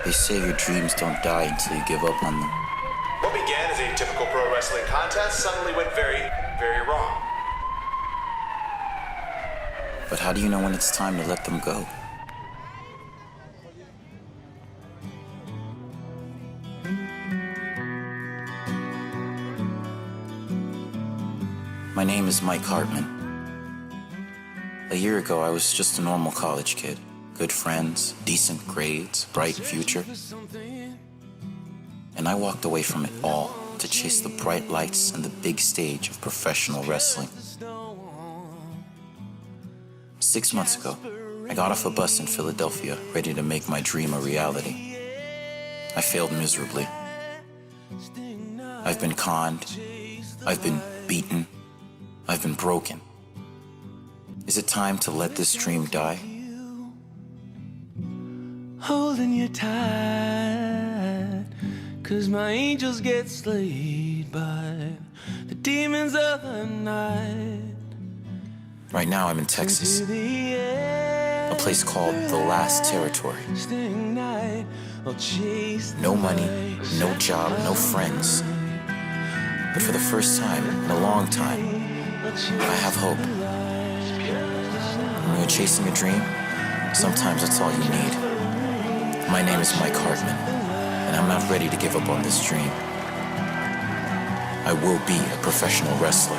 They say your dreams don't die until you give up on them. What began as a typical pro wrestling contest suddenly went very, very wrong. But how do you know when it's time to let them go? My name is Mike Hartman. A year ago, I was just a normal college kid. Good friends, decent grades, bright future. And I walked away from it all to chase the bright lights and the big stage of professional wrestling. 6 months ago, I got off a bus in Philadelphia, ready to make my dream a reality. I failed miserably. I've been conned. I've been beaten. I've been broken. Is it time to let this dream die? Holding you tight, 'cause my angels get slayed by the demons of the night. Right now I'm in Texas, a place called the Last Territory. No money, no job, no friends. But for the first time in a long time, I have hope. When you're chasing a dream, sometimes that's all you need. My name is Mike Hartman, and I'm not ready to give up on this dream. I will be a professional wrestler.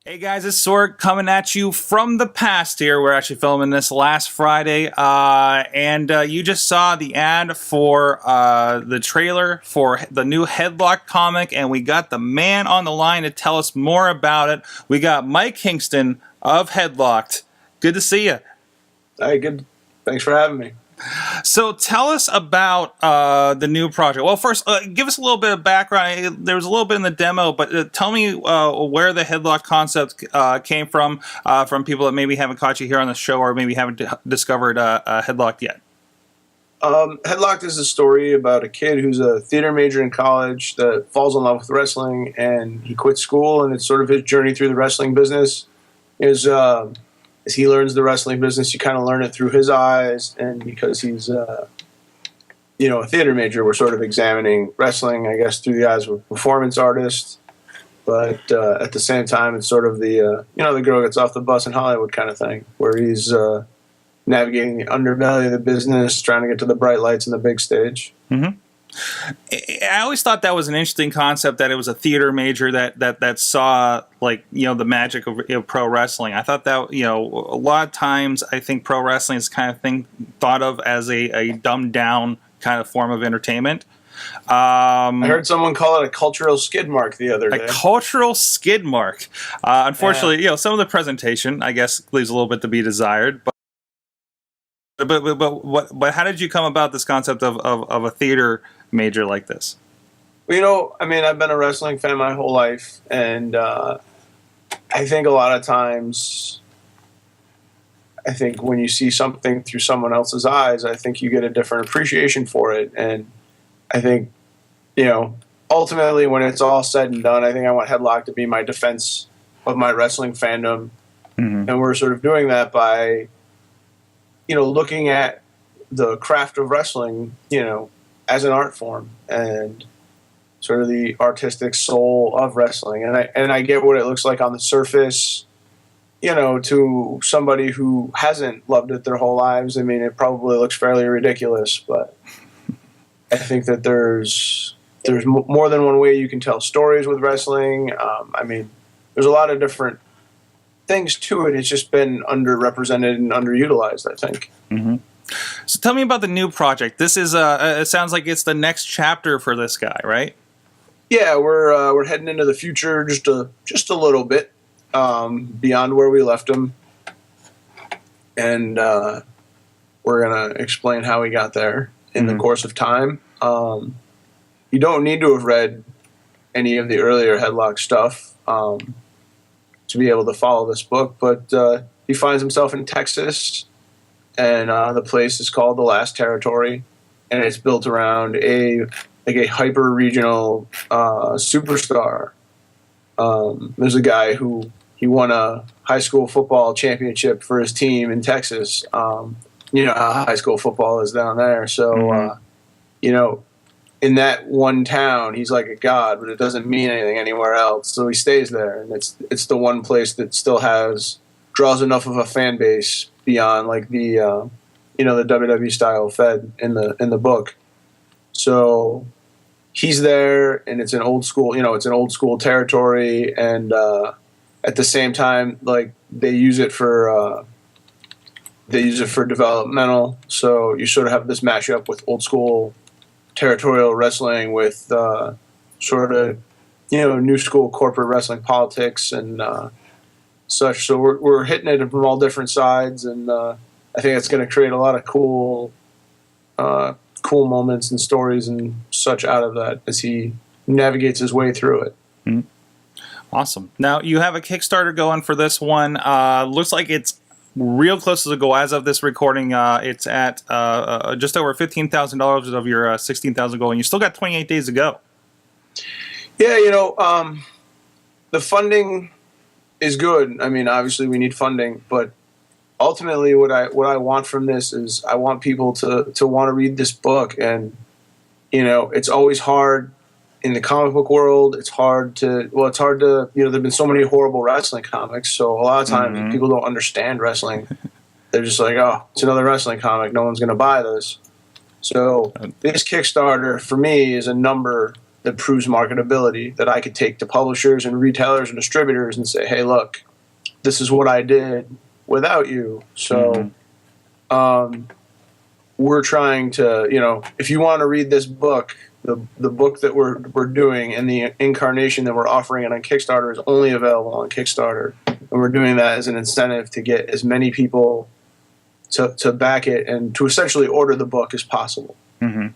Hey guys, it's Sorg coming at you from the past here. We're actually filming this last Friday, and you just saw the ad for the trailer for the new Headlocked comic, and we got the man on the line to tell us more about it. We got Mike Kingston of Headlocked. Good to see you. Hey, good. Thanks for having me. So tell us about the new project. Well, first, give us a little bit of background. There was a little bit in the demo, but tell me where the Headlock concept came from people that maybe haven't caught you here on the show or maybe haven't discovered Headlocked yet. Headlocked is a story about a kid who's a theater major in college that falls in love with wrestling, and he quits school, and it's sort of his journey through the wrestling business. As he learns the wrestling business, you kind of learn it through his eyes, and because he's, a theater major, we're sort of examining wrestling, I guess, through the eyes of a performance artist. But at the same time, it's sort of the girl gets off the bus in Hollywood kind of thing, where he's navigating the underbelly of the business, trying to get to the bright lights and the big stage. Mm-hmm. I always thought that was an interesting concept, that it was a theater major that saw, like, the magic of pro wrestling. I thought that, a lot of times I think pro wrestling is kind of thing thought of as a dumbed down kind of form of entertainment. I heard someone call it a cultural skid mark the other day. A cultural skid mark. Unfortunately, some of the presentation, I guess, leaves a little bit to be desired. But how did you come about this concept of a theater major like this? Well, I've been a wrestling fan my whole life, and I think a lot of times, when you see something through someone else's eyes, I think you get a different appreciation for it. And I think, ultimately when it's all said and done, I think I want Headlocked to be my defense of my wrestling fandom. Mm-hmm. And we're sort of doing that by looking at the craft of wrestling, as an art form and sort of the artistic soul of wrestling. And I get what it looks like on the surface, to somebody who hasn't loved it their whole lives. It probably looks fairly ridiculous, but I think that there's more than one way you can tell stories with wrestling. There's a lot of different things to it. It's just been underrepresented and underutilized, I think. Mm-hmm. So tell me about the new project. This is it sounds like it's the next chapter for this guy, right? Yeah, we're heading into the future just a little bit beyond where we left him, and we're gonna explain how we got there in the course of time. You don't need to have read any of the earlier Headlock stuff to be able to follow this book, but he finds himself in Texas, and the place is called the Last Territory, and it's built around a hyper regional superstar. There's a guy who he won a high school football championship for his team in Texas. You know how high school football is down there. So, you know, in that one town, he's like a god, but it doesn't mean anything anywhere else. So he stays there, and it's the one place that still draws enough of a fan base beyond like the you know, the WWE style Fed in the book. So he's there, and it's an old school, you know, it's an old school territory, and at the same time, like they use it for developmental. So you sort of have this mashup with old school territorial wrestling with sort of, you know, new school corporate wrestling politics and such. So we're hitting it from all different sides, and I think it's going to create a lot of cool moments and stories and such out of that as he navigates his way through it. Mm-hmm. Awesome. Now, you have a Kickstarter going for this one. Looks like it's real close to the goal as of this recording. It's at just over $15,000 of your $16,000 goal, and you still got 28 days to go. Yeah, you know, the funding is good. I mean, obviously we need funding, but ultimately what I want from this is I want people to want to read this book. And, you know, it's always hard in the comic book world. It's hard to, you know, there've been so many horrible wrestling comics. So a lot of times people don't understand wrestling. They're just like, oh, it's another wrestling comic. No one's going to buy this. So this Kickstarter for me is a number that proves marketability that I could take to publishers and retailers and distributors and say, hey, look, this is what I did without you. So we're trying to, you know, if you want to read this book, the book that we're doing and the incarnation that we're offering it on Kickstarter is only available on Kickstarter. And we're doing that as an incentive to get as many people to back it and to essentially order the book as possible. Mm-hmm.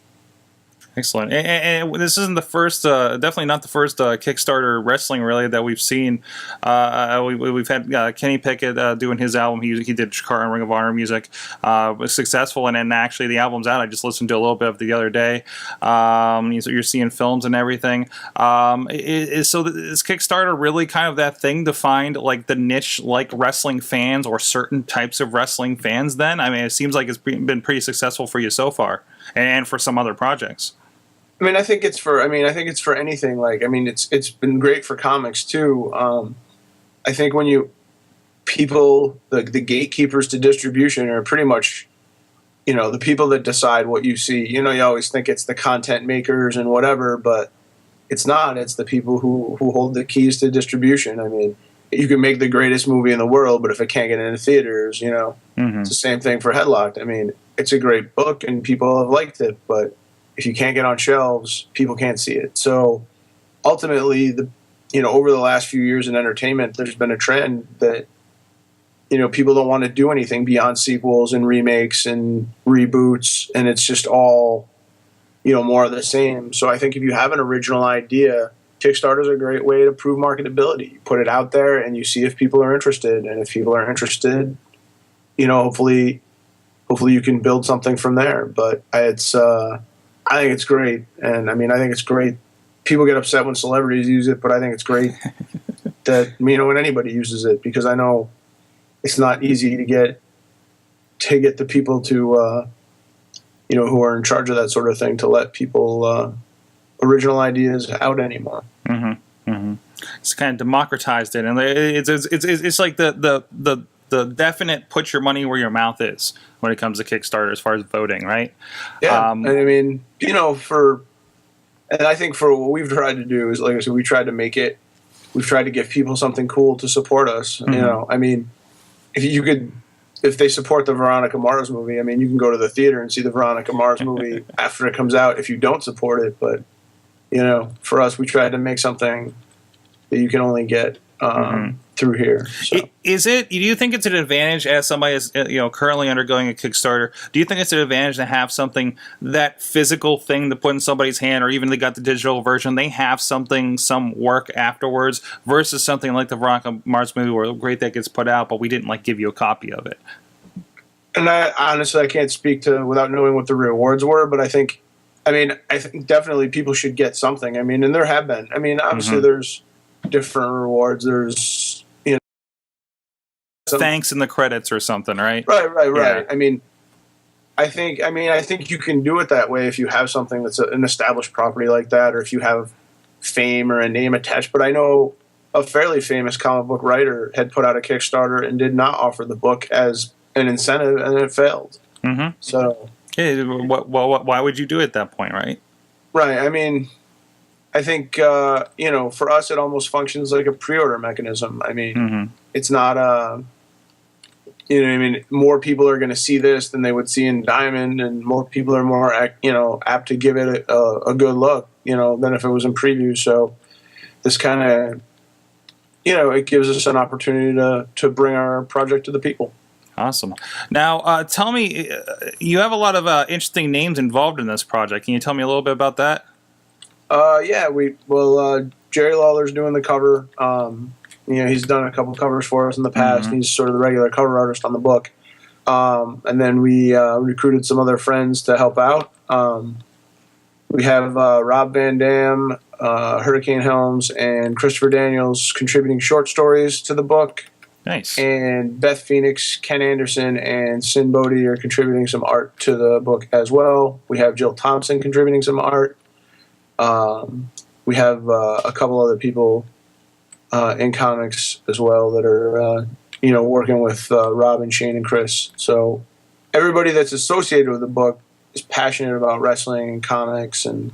Excellent. And this isn't the first, definitely not the first Kickstarter wrestling really that we've seen. We've had Kenny Pickett doing his album. He did Chikara and Ring of Honor music. Was successful, and then actually the album's out. I just listened to a little bit of it the other day. You're seeing films and everything. So is Kickstarter really kind of that thing to find like the niche like wrestling fans or certain types of wrestling fans then? I mean, it seems like it's been pretty successful for you so far and for some other projects. I mean, I think it's for anything. Like, I mean, it's been great for comics too. I think when the gatekeepers to distribution are pretty much, you know, the people that decide what you see. You know, you always think it's the content makers and whatever, but it's not. It's the people who hold the keys to distribution. I mean, you can make the greatest movie in the world, but if it can't get into theaters, you know, it's the same thing for Headlocked. I mean, it's a great book and people have liked it, but if you can't get on shelves, people can't see it. So ultimately, over the last few years in entertainment, there's been a trend that, you know, people don't want to do anything beyond sequels and remakes and reboots, and it's just all, you know, more of the same. So I think if you have an original idea, Kickstarter is a great way to prove marketability. You put it out there and you see if people are interested, and if people are interested, you know, hopefully you can build something from there. But I think it's great, and I mean, I think it's great. People get upset when celebrities use it, but I think it's great that, you know, when anybody uses it, because I know it's not easy to get the people to, you know, who are in charge of that sort of thing to let people original ideas out anymore. Mm-hmm. Mm-hmm. It's kind of democratized it, and it's like the definite put your money where your mouth is when it comes to Kickstarter as far as voting, right? Yeah, and I mean, you know, and I think for what we've tried to do is, like I said, we've tried to give people something cool to support us. You know, I mean, if they support the Veronica Mars movie, I mean, you can go to the theater and see the Veronica Mars movie after it comes out if you don't support it. But, you know, for us, we tried to make something that you can only get through here. So. Do you think it's an advantage as somebody is, you know, currently undergoing a Kickstarter? Do you think it's an advantage to have something, that physical thing to put in somebody's hand, or even they got the digital version, they have something, some work afterwards, versus something like the Veronica Mars movie where great that gets put out, but we didn't like give you a copy of it? And I honestly, I can't speak to without knowing what the rewards were, but I think definitely people should get something. I mean, and there have been. I mean, obviously there's different rewards. There's, Thanks in the credits or something, right? Right. Yeah. I mean, I think you can do it that way if you have something that's an established property like that, or if you have fame or a name attached. But I know a fairly famous comic book writer had put out a Kickstarter and did not offer the book as an incentive, and it failed. Mm-hmm. So, why would you do it at that point, right? Right. I mean, I think for us, it almost functions like a pre-order mechanism. I mean, it's not more people are going to see this than they would see in Diamond, and more people are more apt to give it a good look, than if it was in preview. So this kind of it gives us an opportunity to bring our project to the people. Awesome. Now, tell me, you have a lot of interesting names involved in this project. Can you tell me a little bit about that? Jerry Lawler's doing the cover. He's done a couple covers for us in the past. He's sort of the regular cover artist on the book. And then we recruited some other friends to help out. We have Rob Van Dam, Hurricane Helms, and Christopher Daniels contributing short stories to the book. Nice. And Beth Phoenix, Ken Anderson, and Sin Bodhi are contributing some art to the book as well. We have Jill Thompson contributing some art. We have a couple other people in comics as well that are, working with Rob and Shane and Chris. So everybody that's associated with the book is passionate about wrestling and comics, and,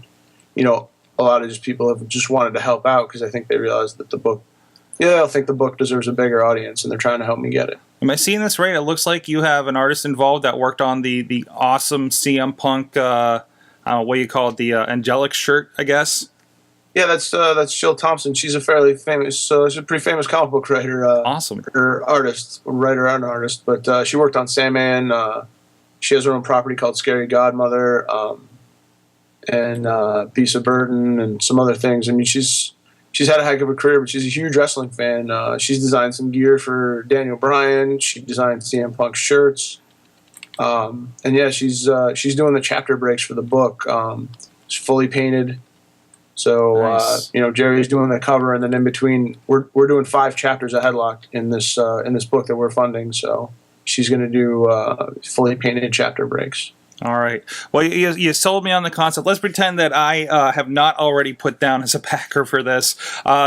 a lot of just people have just wanted to help out because I think they realize that the book, I think the book deserves a bigger audience, and they're trying to help me get it. Am I seeing this right? It looks like you have an artist involved that worked on the awesome CM Punk, what do you call it, the angelic shirt, I guess? Yeah, that's Jill Thompson. She's a fairly famous, she's a pretty famous comic book writer. Awesome. Or writer and artist. But she worked on Sandman. She has her own property called Scary Godmother, and Beast of Burden, and some other things. I mean, she's had a heck of a career, but she's a huge wrestling fan. She's designed some gear for Daniel Bryan. She designed CM Punk shirts. And yeah, she's doing the chapter breaks for the book. It's fully painted. So, nice. Jerry's doing the cover, and then in between, we're doing 5 chapters of Headlocked in this book that we're funding. So she's going to do fully painted chapter breaks. All right. Well, you sold me on the concept. Let's pretend that I have not already put down as a backer for this.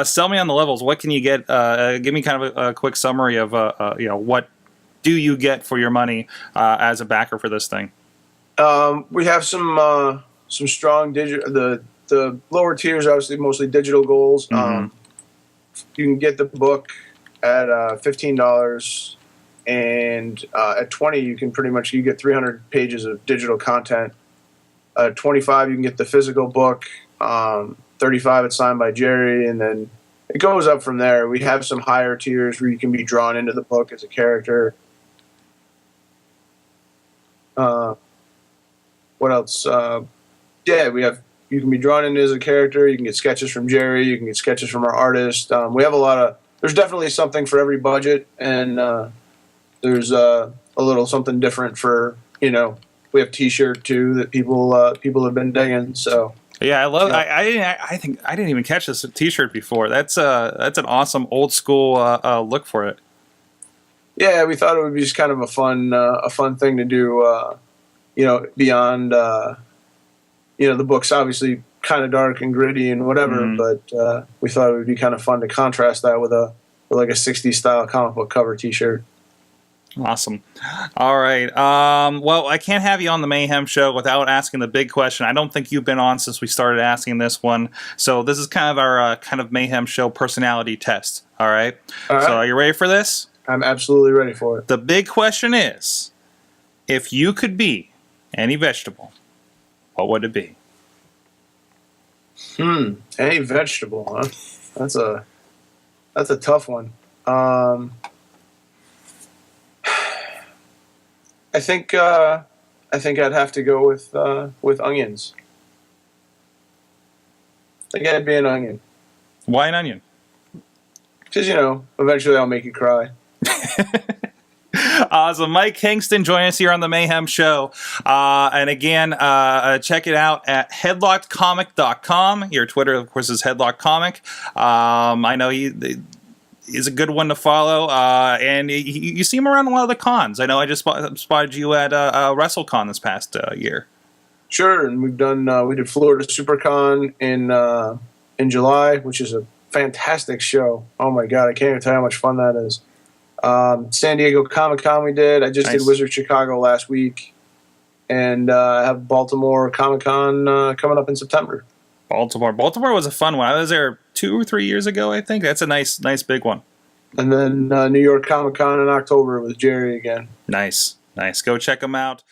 Sell me on the levels. What can you get? Give me kind of a quick summary of what do you get for your money as a backer for this thing? We have some strong digital. The lower tiers are obviously mostly digital goals. You can get the book at $15, and at $20 you can you get 300 pages of digital content. At $25 you can get the physical book. $35 it's signed by Jerry, and then it goes up from there. We have some higher tiers where you can be drawn into the book as a character. What else? You can be drawn in as a character. You can get sketches from Jerry. You can get sketches from our artist. We have there's definitely something for every budget, and there's a little something different for, we have T-shirt too that people have been digging. So yeah, I love. I think I didn't even catch this T-shirt before. That's an awesome old school look for it. Yeah, we thought it would be just kind of a fun thing to do. Beyond. The book's obviously kind of dark and gritty and whatever, but we thought it would be kind of fun to contrast that with a 60s style comic book cover T-shirt. Awesome. All right. Well, I can't have you on the Mayhem Show without asking the big question. I don't think you've been on since we started asking this one. So this is kind of our kind of Mayhem Show personality test. All right. So are you ready for this? I'm absolutely ready for it. The big question is, if you could be any vegetable, what would it be? Any vegetable, huh? That's a tough one. I think I'd have to go with onions. I think I'd be an onion. Why an onion? Because eventually I'll make you cry. So Mike Kingston joining us here on the Mayhem Show. And again, check it out at headlockedcomic.com. Your Twitter, of course, is headlockedcomic. I know he's a good one to follow. And you see him around a lot of the cons. I know I just spotted you at WrestleCon this past year. Sure, and we've done we did Florida SuperCon in July, which is a fantastic show. Oh my god, I can't even tell you how much fun that is. San Diego Comic-Con we did. I just did Wizard Chicago last week, and have Baltimore Comic-Con coming up in September. Baltimore was a fun one. I was there 2 or 3 years ago, I think. That's a nice big one. And then New York Comic-Con in October with Jerry again. Nice. Go check them out.